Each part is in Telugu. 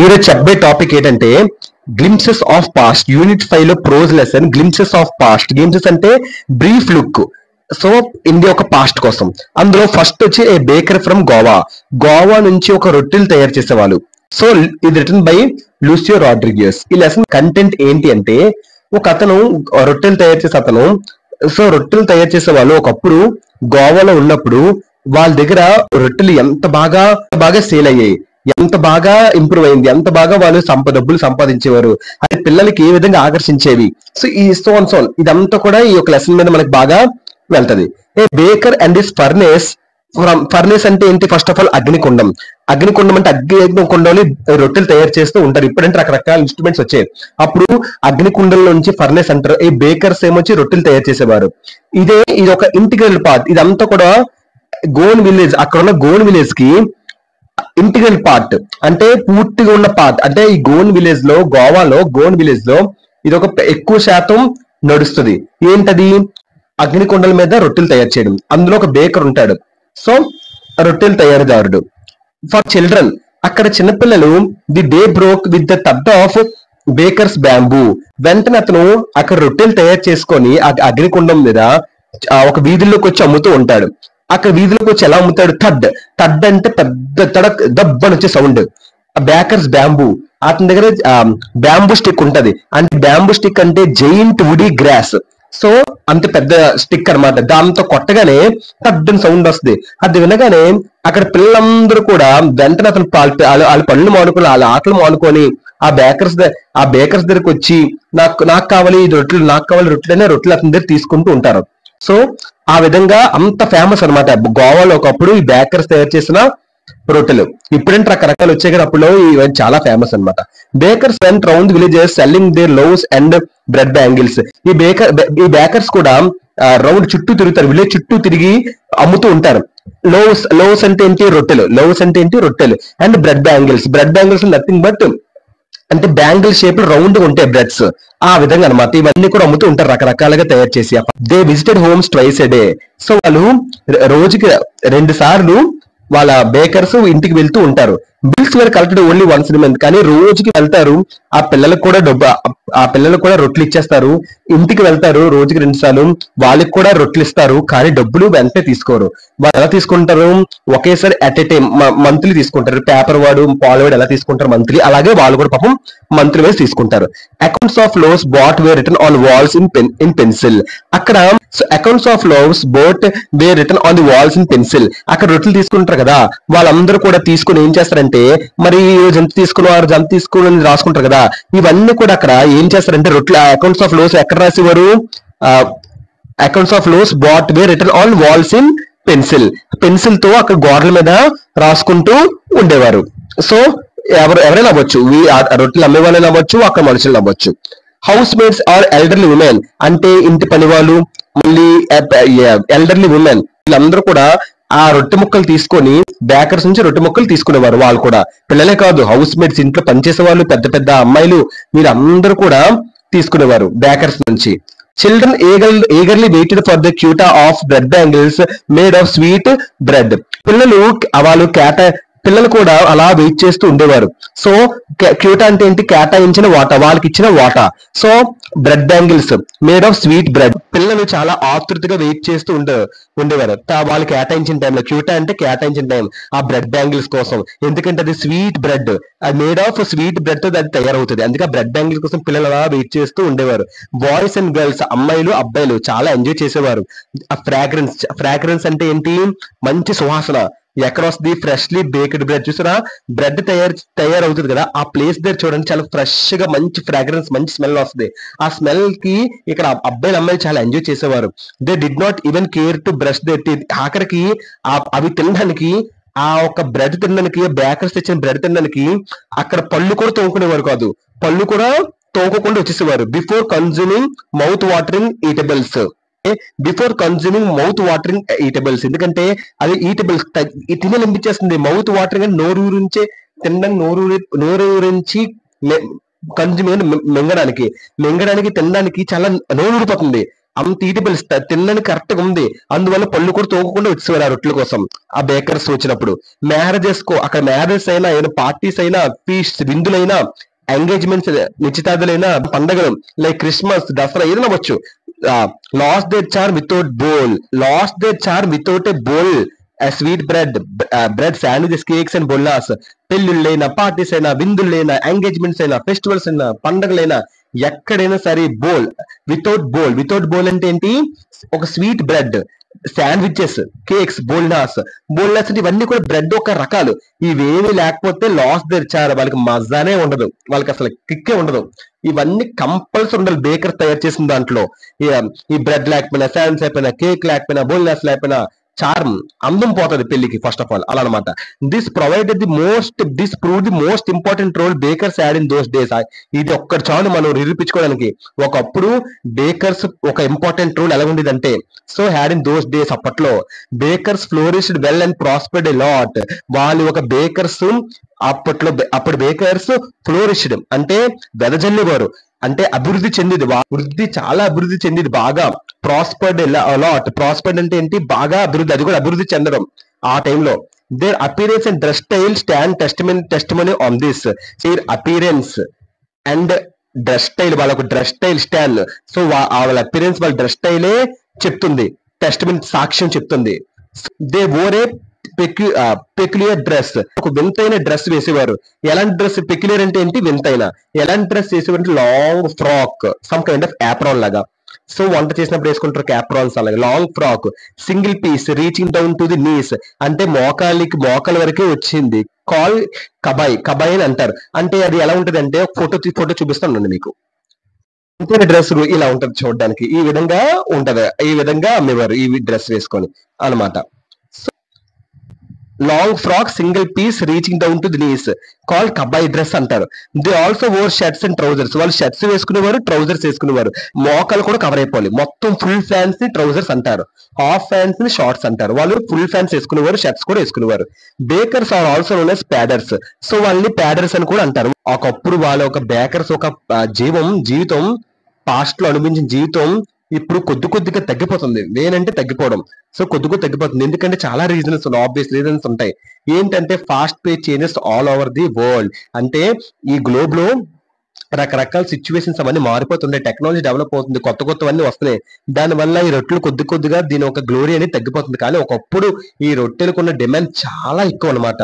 ఈరోజు చెప్పే టాపిక్ ఏంటంటే గ్లింప్సెస్ ఆఫ్ పాస్ట్ యూనిట్ 5 లో prose lesson glimpses of past. Glimpses అంటే బ్రీఫ్ లుక్. సో ఇండియా ఒక పాస్ట్ కోసం. అందులో ఫస్ట్ వచ్చి ఏ బేకర్ ఫ్రమ్ గోవా నుంచి ఒక రొట్టెలు తయారు చేసేవాళ్ళు. సో ఇది రిటన్ బై లూసియో రాడ్రిగస్. ఈ లెసన్ కంటెంట్ ఏంటి అంటే, ఒక అతను రొట్టెలు తయారు చేసే అతను. సో రొట్టెలు తయారు చేసే వాళ్ళు ఒకప్పుడు గోవాలో ఉన్నప్పుడు వాళ్ళ దగ్గర రొట్టెలు ఎంత బాగా సేల్ అయ్యాయి, ఎంత బాగా ఇంప్రూవ్ అయింది, ఎంత బాగా వాళ్ళు డబ్బులు సంపాదించేవారు, అది పిల్లలకి ఏ విధంగా ఆకర్షించేవి. సో ఈ సోన్ ఇదంతా కూడా ఈ యొక్క లెసన్ మీద మనకి బాగా వెళ్తది. ఏ బేకర్ అండ్ దిస్ ఫర్నేస్ అంటే ఏంటి? ఫస్ట్ ఆఫ్ ఆల్ అగ్నికుండం అంటే అగ్నికుండంలో రొట్టెలు తయారు చేస్తూ ఉంటారు. ఇప్పుడంటే రకరకాల ఇన్స్ట్రుమెంట్స్ వచ్చాయి. అప్పుడు అగ్నికుండం నుంచి ఫర్నేస్ అంటారు. ఈ బేకర్స్ ఏమొచ్చి రొట్టెలు తయారు చేసేవారు. ఇది ఒక ఇంటిగ్రల్ పార్ట్. ఇదంతా కూడా గోన్ విలేజ్, అక్కడ ఉన్న గోన్ విలేజ్ కి ఇంటిగ్రల్ పార్ట్ అంటే పూర్తిగా ఉన్న పార్ట్. అంటే ఈ గోవాలో గోన్ విలేజ్ లో ఇది ఒక ఎక్కువ శాతం నడుస్తుంది. ఏంటది? అగ్నికొండల మీద రొట్టెలు తయారు చేయడం. అందులో ఒక బేకర్ ఉంటాడు. సో రొట్టెలు తయారీదారుడు. ఫర్ చిల్డ్రన్, అక్కడ చిన్నపిల్లలు the day broke with the tub of bakers bamboo. వెంటనే అతను అక్కడ రొట్టెలు తయారు చేసుకొని ఆ అగ్నికుండం మీద ఒక వీధుల్లోకి వచ్చి అమ్ముతూ ఉంటాడు. అక్కడ వీధిలోకి వచ్చి ఎలా అమ్ముతాడు? టడ్ అంటే పెద్ద తడక్ దబ్బని వచ్చే సౌండ్. Baker's bamboo. అతని దగ్గర బ్యాంబూ స్టిక్ ఉంటది. అంటే బ్యాంబూ స్టిక్ అంటే జైంట్ వుడీ గ్రాస్. సో అంత పెద్ద స్టిక్ అనమాట. దాంతో కొట్టగానే టడ్డని సౌండ్ వస్తుంది. అది వినగానే అక్కడ పిల్లలందరూ కూడా వెంటనే అతను వాళ్ళ పళ్ళు మానుకొని వాళ్ళ ఆటలు మానుకొని ఆ బేకర్స్ దగ్గరకు వచ్చి నాకు కావాలి రొట్టెలు అనే రొట్టెలు అతని దగ్గర తీసుకుంటూ ఉంటారు. సో ఆ విధంగా అంత ఫేమస్ అనమాట గోవాలో ఒకప్పుడు ఈ బేకర్స్ తయారు చేసిన రొట్టెలు. ఇప్పుడంటే రకరకాలు వచ్చాయి కదా, అప్పుడు ఇవన్నీ చాలా ఫేమస్ అనమాట. Bakers went round villages selling their loaves and bread bangles. ఈ బేకర్స్ కూడా రౌండ్ చుట్టూ తిరుగుతారు, విలేజ్ చుట్టూ తిరిగి అమ్ముతూ ఉంటారు. లోవ్స్ అంటే ఏంటి? రొట్టెలు. And bread bangles nothing but అంటే బ్యాంగిల్ షేప్ రౌండ్ ఉంటాయి బ్రెడ్స్. ఆ విధంగా అనమాట. ఇవన్నీ కూడా అమ్ముతూ ఉంటారు రకరకాలుగా తయారు చేసి. They visited homes twice a day. So వాళ్ళు రోజుకి 2 సార్లు వాళ్ళ బేకర్స్ ఇంటికి వెళ్తూ ఉంటారు. Bills were collected only once in month. కానీ రోజుకి వెళ్తారు. ఆ పిల్లలకు కూడా రొట్టెలు ఇచ్చేస్తారు. ఇంటికి వెళ్తారు రోజుకి 2 సార్లు. వాళ్ళకి కూడా రొట్టెలు ఇస్తారు. కానీ డబ్బులు వెంటనే తీసుకోరు. వాళ్ళు ఎలా తీసుకుంటారు? ఒకేసారి అట్ ఎ టైం మంత్లీ తీసుకుంటారు. పేపర్ పాలవాడు ఎలా తీసుకుంటారు మంత్లీ, అలాగే వాళ్ళు కూడా పాపం మంత్లీ వైజ్ తీసుకుంటారు. Accounts of loaves bat were written on walls in pencil. అక్కడ accounts of loaves bought were written on the walls in pencil. అక్కడ రొట్టెలు తీసుకుంటారు కదా, వాళ్ళందరూ కూడా తీసుకుని ఏం చేస్తారంటే, మరి జంత తీసుకున్నారు జంత తీసుకుని రాసుకుంటారు కదా, ఇవన్నీ కూడా అక్కడ ఏం చేస్తారంటే రొట్టెలు అకౌంట్స్ ఆఫ్ లోవ్స్ ఎక్కడ రాసేవారు? Accounts of loaves bat were written on walls in pencil తో అక్కడ గోడల మీద రాసుకుంటూ ఉండేవారు. సో ఎవరైనా అవ్వచ్చు, రొట్టెలు అమ్మే వాళ్ళని అవ్వచ్చు, అక్కడ మనుషులు అవ్వచ్చు. House maids or elderly women అంటే ఇంటి పని వాళ్ళు, మళ్ళీ ఎల్డర్లీ ఉమెన్, వీళ్ళందరూ కూడా ఆ రొట్టె ముక్కలు తీసుకొని బేకర్స్ నుంచి రొట్టె ముక్కలు తీసుకునేవారు. వాళ్ళు కూడా పిల్లలే కాదు, హౌస్ మేడ్స్, ఇంట్లో పనిచేసే వాళ్ళు, పెద్ద పెద్ద అమ్మాయిలు, వీళ్ళందరూ కూడా తీసుకునేవారు బేకర్స్ నుంచి. Children eagerly waited for the quota of bread bangles made of sweet bread. పిల్లలు కూడా అలా వెయిట్ చేస్తూ ఉండేవారు. సో క్యూటా అంటే ఏంటి? కేటాయించిన వాటా, వాళ్ళకి ఇచ్చిన వాటా. So bread bangles made of sweet bread. పిల్లలు చాలా ఆతృతగా వెయిట్ చేస్తూ ఉండేవారు వాళ్ళు కేటాయించిన టైంలో. క్యూటా అంటే కేటాయించిన టైం ఆ బ్రెడ్ బ్యాంగిల్స్ కోసం. ఎందుకంటే అది స్వీట్ బ్రెడ్, అది మేడ్ ఆఫ్ స్వీట్ బ్రెడ్ తో అది తయారవుతుంది. అందుకే ఆ బ్రెడ్ బ్యాంగిల్స్ కోసం పిల్లలు అలా వెయిట్ చేస్తూ ఉండేవారు. బాయ్స్ అండ్ గర్ల్స్, అమ్మాయిలు అబ్బాయిలు చాలా ఎంజాయ్ చేసేవారు. ఆ ఫ్రాగ్రెన్స్ అంటే ఏంటి? మంచి సువాసన. ఎక్కడ వస్తుంది? Freshly baked bread. చూసారా, బ్రెడ్ తయారవుతుంది కదా, ఆ ప్లేస్ దగ్గర చూడండి చాలా ఫ్రెష్ గా మంచి ఫ్రాగ్రెన్స్, మంచి స్మెల్ వస్తుంది. ఆ స్మెల్ కి ఇక్కడ అబ్బాయిలు అమ్మాయిలు చాలా ఎంజాయ్ చేసేవారు. They did not even care to brush their teeth. ఆఖరికి అవి తినడానికి, ఆ ఒక బ్రెడ్ తినడానికి, బేకర్స్ తెచ్చిన బ్రెడ్ తినడానికి అక్కడ పళ్ళు కూడా తోముకునేవారు కాదు. పళ్ళు కూడా తోముకోకుండా వచ్చేసేవారు. Before consuming mouth watering eatables. ఎందుకంటే అది ఈటబుల్స్ తినాలనిపించేస్తుంది. మౌత్ వాటరింగ్ అంటే నోరూరించి కన్జ్యూమింగ్ మింగడానికి తినడానికి చాలా నోరు ఊడిపోతుంది. అంత ఈటబుల్ తినడానికి కరెక్ట్ గా ఉంది, అందువల్ల పళ్ళు కూడా తోకకుండా వచ్చేవారు ఆ రొట్టెల కోసం ఆ బేకర్స్ వచ్చినప్పుడు. మ్యారేజెస్ అక్కడ మ్యారేజెస్ అయినా ఏదైనా పార్టీస్ అయినా ఫీస్ట్ విందులైనా ఎంగేజ్మెంట్స్ నిశ్చితార్థులైనా పండగలు లైక్ క్రిస్మస్ దసరా ఏదైనా అవ్వచ్చు, లాస్ట్ దేర్ చార్ వితౌట్ బోల్, లాస్ట్ దేర్ చార్ వితౌట్ ఏ బోల్, sweet bread sandwiches cakes and బొల్లాస్. పెళ్లిళ్ళైనా పార్టీస్ అయినా విందులైనా ఎంగేజ్మెంట్స్ అయినా ఫెస్టివల్స్ అయినా పండగలైనా ఎక్కడైనా సరే వితౌట్ బోల్ అంటే ఏంటి, ఒక స్వీట్ బ్రెడ్ శాండ్విచెస్ కేక్స్ బోల్నాస్ అంటే ఇవన్నీ కూడా బ్రెడ్ ఒక రకాలు, ఇవేమి లేకపోతే లాస్ తెరిచారు వాళ్ళకి మజానే ఉండదు, వాళ్ళకి అసలు కిక్కే ఉండదు. ఇవన్నీ కంపల్సరీ ఉండాలి బేకర్ తయారు చేసిన దాంట్లో. ఈ బ్రెడ్ లేకపోయినా శాండ్విచ్ లేకపోయినా కేక్ లేకపోయినా బోల్నాస్ లేకపోయినా చార్మ్ అందం పోతుంది పెళ్లికి ఫస్ట్ ఆఫ్ ఆల్ అలా అనమాట. This prove the most important role bakers had in those days. ఇది ఒక్కటి చాలు మనం నిరూపించుకోవడానికి. ఒకప్పుడు బేకర్స్ ఒక ఇంపార్టెంట్ రోల్ ఎలా ఉండేదంటే, so had in those days అప్పట్లో bakers flourished well and prospered a lot. వాళ్ళు ఒక బేకర్స్ అప్పుడు బేకర్స్ ఫ్లోరిష్డ్ అంటే వెదజల్లేవారు, అంటే అభివృద్ధి చెందిది, చాలా అభివృద్ధి చెందిది బాగా. ప్రాస్పర్డ్ లాట్, ప్రాస్పర్డ్ అంటే ఏంటి, బాగా అభివృద్ధి, అది కూడా అభివృద్ధి చెందడం ఆ టైంలో. Their appearance and dress style stand testimony on this. Their appearance and dress style, వాళ్ళకు డ్రెస్ స్టైల్ స్టాండ్, సో వాళ్ళ అపీరెన్స్ వాళ్ళ డ్రెస్ స్టైలే చెప్తుంది, టెస్టిమనీ సాక్ష్యం చెప్తుంది. They wore a peculiar dress, ఒక వింతైన డ్రెస్ వేసేవారు. ఎలాంటి డ్రెస్, పెక్యులియర్ అంటే ఏంటి, వింతైన. ఎలాంటి డ్రెస్ వేసేవారు, long frock, some kind of apron లాగా. సో వంట చేసినప్పుడు వేసుకుంటారు క్యాప్రాన్స్ అలాగే. Long frock, single piece reaching down to the knees, అంటే మోకాల వరకే వచ్చింది. కాల్ కబాయ్ అని అంటారు. అంటే అది ఎలా ఉంటది అంటే, ఫోటో చూపిస్తాను మీకు. డ్రెస్ ఇలా ఉంటది చూడడానికి, ఈ విధంగా ఉంటది, ఈ విధంగా అమ్మేవారు ఈ డ్రెస్ వేసుకొని అనమాట. Long frock single piece reaching down to the knees call కబాయ్ డ్రెస్ అంటారు. They also wore shirts and trousers, వాళ్ళు షర్ట్స్ వేసుకునేవారు, ట్రౌజర్స్ వేసుకునేవారు. మోకాలు కూడా కవర్ అయిపోవాలి, మొత్తం ఫుల్ ఫ్యాన్స్ ని ట్రౌజర్స్ అంటారు, హాఫ్ ఫ్యాన్స్ ని షార్ట్స్ అంటారు. వాళ్ళు ఫుల్ ఫ్యాన్స్ వేసుకునేవారు, షర్ట్స్ కూడా వేసుకునేవారు. Bakers are also known as ప్యాడర్స్, సో వాళ్ళని ప్యాడర్స్ అని కూడా అంటారు. ఒకప్పుడు వాళ్ళ ఒక బేకర్స్ ఒక జీవితం పాస్ట్ లో అనిపించిన జీవితం ఇప్పుడు కొద్దిగా తగ్గిపోతుంది. నేనంటే తగ్గిపోవడం, సో కొద్దిగా తగ్గిపోతుంది. ఎందుకంటే చాలా రీజన్స్ ఉన్నాయి, ఆబ్వియస్ రీజన్స్ ఉంటాయి. ఏంటంటే fast pace changes all over the world, అంటే ఈ గ్లోబ్ లో రకరకాల సిచ్యువేషన్స్ అవన్నీ మారిపోతున్నాయి, టెక్నాలజీ డెవలప్ అవుతుంది, కొత్తవన్నీ వస్తున్నాయి. దానివల్ల ఈ రొట్టెలు కొద్దిగా దీని ఒక గ్లోరీ అనేది తగ్గిపోతుంది. కానీ ఒకప్పుడు ఈ రొట్టెలకు ఉన్న డిమాండ్ చాలా ఎక్కువ అనమాట.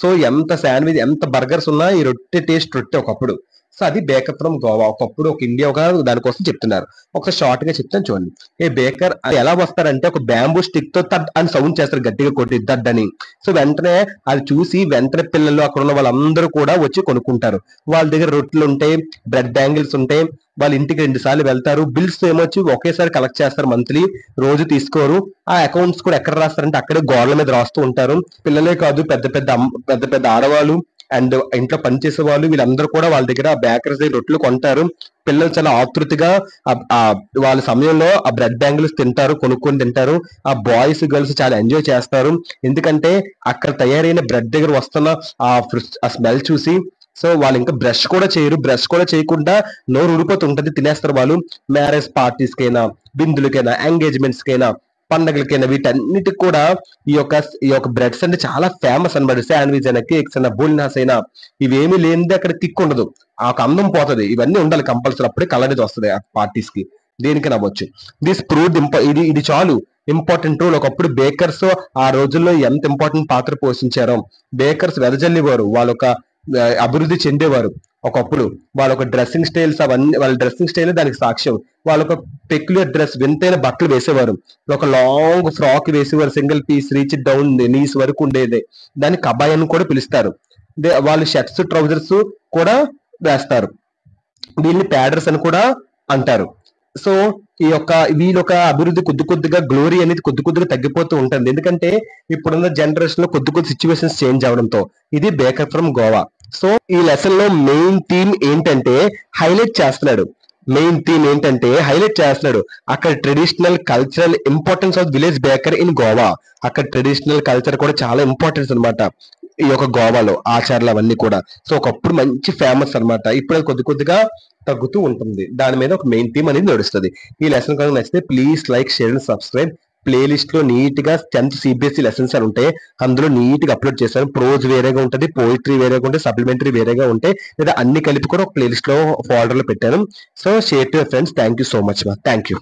సో ఎంత శాండ్విచ్ ఎంత బర్గర్స్ ఉన్నా ఈ రొట్టె ఒకప్పుడు. సో అది బేకర్ ఫ్రమ్ గోవా. ఒకప్పుడు ఒక ఇండియా ఒక దానికోసం చెప్తున్నారు. ఒకసారి షార్ట్ గా చెప్తాను చూడండి. ఏ బేకర్ ఎలా వస్తారంటే, ఒక బ్యాంబూ స్టిక్ తో తడ్ అని సౌండ్ చేస్తారు, గట్టిగా కొట్టి దడ్ అని. సో వెంటనే అది చూసి వెంటనే పిల్లలు అక్కడ ఉన్న వాళ్ళందరూ కూడా వచ్చి కొనుక్కుంటారు. వాళ్ళ దగ్గర రొట్టెలు ఉంటాయి, బ్రెడ్ బ్యాంగిల్స్ ఉంటాయి. వాళ్ళ ఇంటికి 2 సార్లు వెళ్తారు. బిల్స్ ఏమొచ్చి ఒకేసారి కలెక్ట్ చేస్తారు, మంత్లీ, రోజు తీసుకోరు. ఆ అకౌంట్స్ కూడా ఎక్కడ రాస్తారంటే అక్కడే గోడల మీద రాస్తూ ఉంటారు. పిల్లలే కాదు, పెద్ద ఆడవాళ్ళు అండ్ ఇంట్లో పనిచేసే వాళ్ళు వీళ్ళందరూ కూడా వాళ్ళ దగ్గర బేకర్స్ దగ్గర రొట్టెలు కొంటారు. పిల్లలు చాలా ఆతృతగా వాళ్ళ సమయంలో ఆ బ్రెడ్ బ్యాంగిల్స్ కొనుక్కొని తింటారు. ఆ బాయ్స్ గర్ల్స్ చాలా ఎంజాయ్ చేస్తారు, ఎందుకంటే అక్కడ తయారైన బ్రెడ్ దగ్గర వస్తున్న ఆ స్మెల్ చూసి. సో వాళ్ళు ఇంకా బ్రష్ కూడా చేయకుండా నోరు ఊడిపోతుంటది, తినేస్తారు వాళ్ళు. మ్యారేజ్ పార్టీస్ కైనా, బిందులకైనా, ఎంగేజ్మెంట్స్ కైనా, పండగలకైనా, వీటన్నిటికి కూడా ఈ యొక్క బ్రెడ్స్ అంటే చాలా ఫేమస్ అనమాట. శాండ్విచ్ అయినా, కేక్స్ అయినా, బోల్నాస్ అయినా, ఇవేమీ లేనిదే అక్కడ కిక్ ఉండదు, ఆ అందం పోతుంది. ఇవన్నీ ఉండాలి కంపల్సరీ, అప్పుడే కలర్ అనేది వస్తుంది ఆ పార్టీస్ కి, దేనికి నవ్వచ్చు. దిస్ ప్రూవ్డ్ ఇది చాలు ఇంపార్టెంట్ రోల్. ఒకప్పుడు బేకర్స్ ఆ రోజుల్లో ఎంత ఇంపార్టెంట్ పాత్ర పోషించారో. బేకర్స్ వెదజల్లేవారు, వాళ్ళొక అభివృద్ధి చెందేవారు. ఒకప్పుడు వాళ్ళొక డ్రెస్సింగ్ స్టైల్స్, అవన్నీ వాళ్ళ డ్రెస్సింగ్ స్టైల్ దానికి సాక్ష్యం. వాళ్ళొక పెక్యులర్ డ్రెస్, వింతైన బట్టలు వేసేవారు. ఒక లాంగ్ ఫ్రాక్ వేసేవారు, single piece reach down knees వరకు ఉండేది, దాన్ని కబాయ్ అని కూడా పిలుస్తారు. వాళ్ళు షర్ట్స్ ట్రౌజర్స్ కూడా వేస్తారు, వీళ్ళని ప్యాడర్స్ అని కూడా అంటారు. సో వీళ్ళొక అభివృద్ధి కొద్దిగా గ్లోరీ అనేది కొద్దిగా తగ్గిపోతూ ఉంటుంది, ఎందుకంటే ఇప్పుడున్న జనరేషన్ లో కొద్ది సిచ్యువేషన్స్ చేంజ్ అవడంతో. ఇది బేకర్ ఫ్రమ్ గోవా. సో ఈ లెసన్ లో మెయిన్ థీమ్ ఏంటంటే హైలైట్ చేస్తున్నాడు. అక్కడ traditional cultural importance of village baker in Goa. అక్కడ ట్రెడిషనల్ కల్చర్ కూడా చాలా ఇంపార్టెన్స్ అనమాట. ఈ యొక్క గోవాలో ఆచారాలు అవన్నీ కూడా. సో ఒకప్పుడు మంచి ఫేమస్ అన్నమాట. ఇప్పుడు అది కొద్ది కొద్దిగా తగ్గుతూ ఉంటుంది. దాని మీద ఒక మెయిన్ థీమ్ అనేది నడుస్తుంది. ఈ లెసన్ కనుక నచ్చితే please like, share and subscribe. Playlist లో నీట్ గా 10th సిబిఎస్ఈ లెసన్స్ అని ఉంటాయి. అందులో నీట్ గా అప్లోడ్ చేశాను. ప్రోజ్ వేరేగా ఉంటుంది, పోయిటరీ వేరేగా ఉంటాయి, సప్లిమెంటరీ వేరేగా ఉంటాయి. లేదా అన్ని కలిపి కూడా ఒక ప్లేలిస్ట్ లో ఫోల్డర్ లో పెట్టాను. So share to your friends. Thank you so much. Thank you.